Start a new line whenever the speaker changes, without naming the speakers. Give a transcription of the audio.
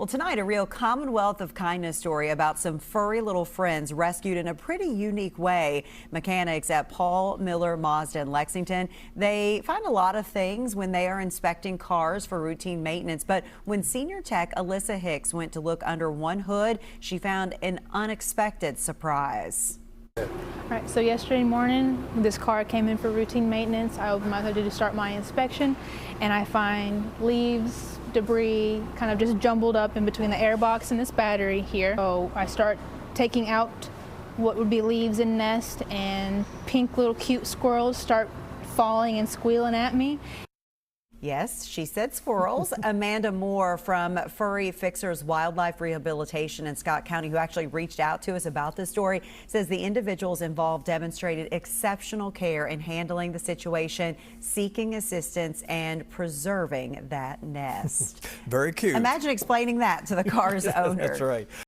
Well, tonight, a real Commonwealth of Kindness story about some furry little friends rescued in a pretty unique way. Mechanics at Paul Miller Mazda in Lexington, they find a lot of things when they are inspecting cars for routine maintenance. But when senior tech Alyssa Hicks went to look under one hood, she found an unexpected surprise.
All right, so yesterday morning, this car came in for routine maintenance. I opened my hood to start my inspection, and I find leaves, debris, kind of just jumbled up in between the airbox and this battery here. So I start taking out what would be leaves and nest, and pink little cute squirrels start falling and squealing at me.
Yes, she said squirrels. Amanda Moore from Furry Fixers Wildlife Rehabilitation in Scott County, who actually reached out to us about this story, says the individuals involved demonstrated exceptional care in handling the situation, seeking assistance, and preserving that nest.
Very cute.
Imagine explaining that to the car's owner.
That's right.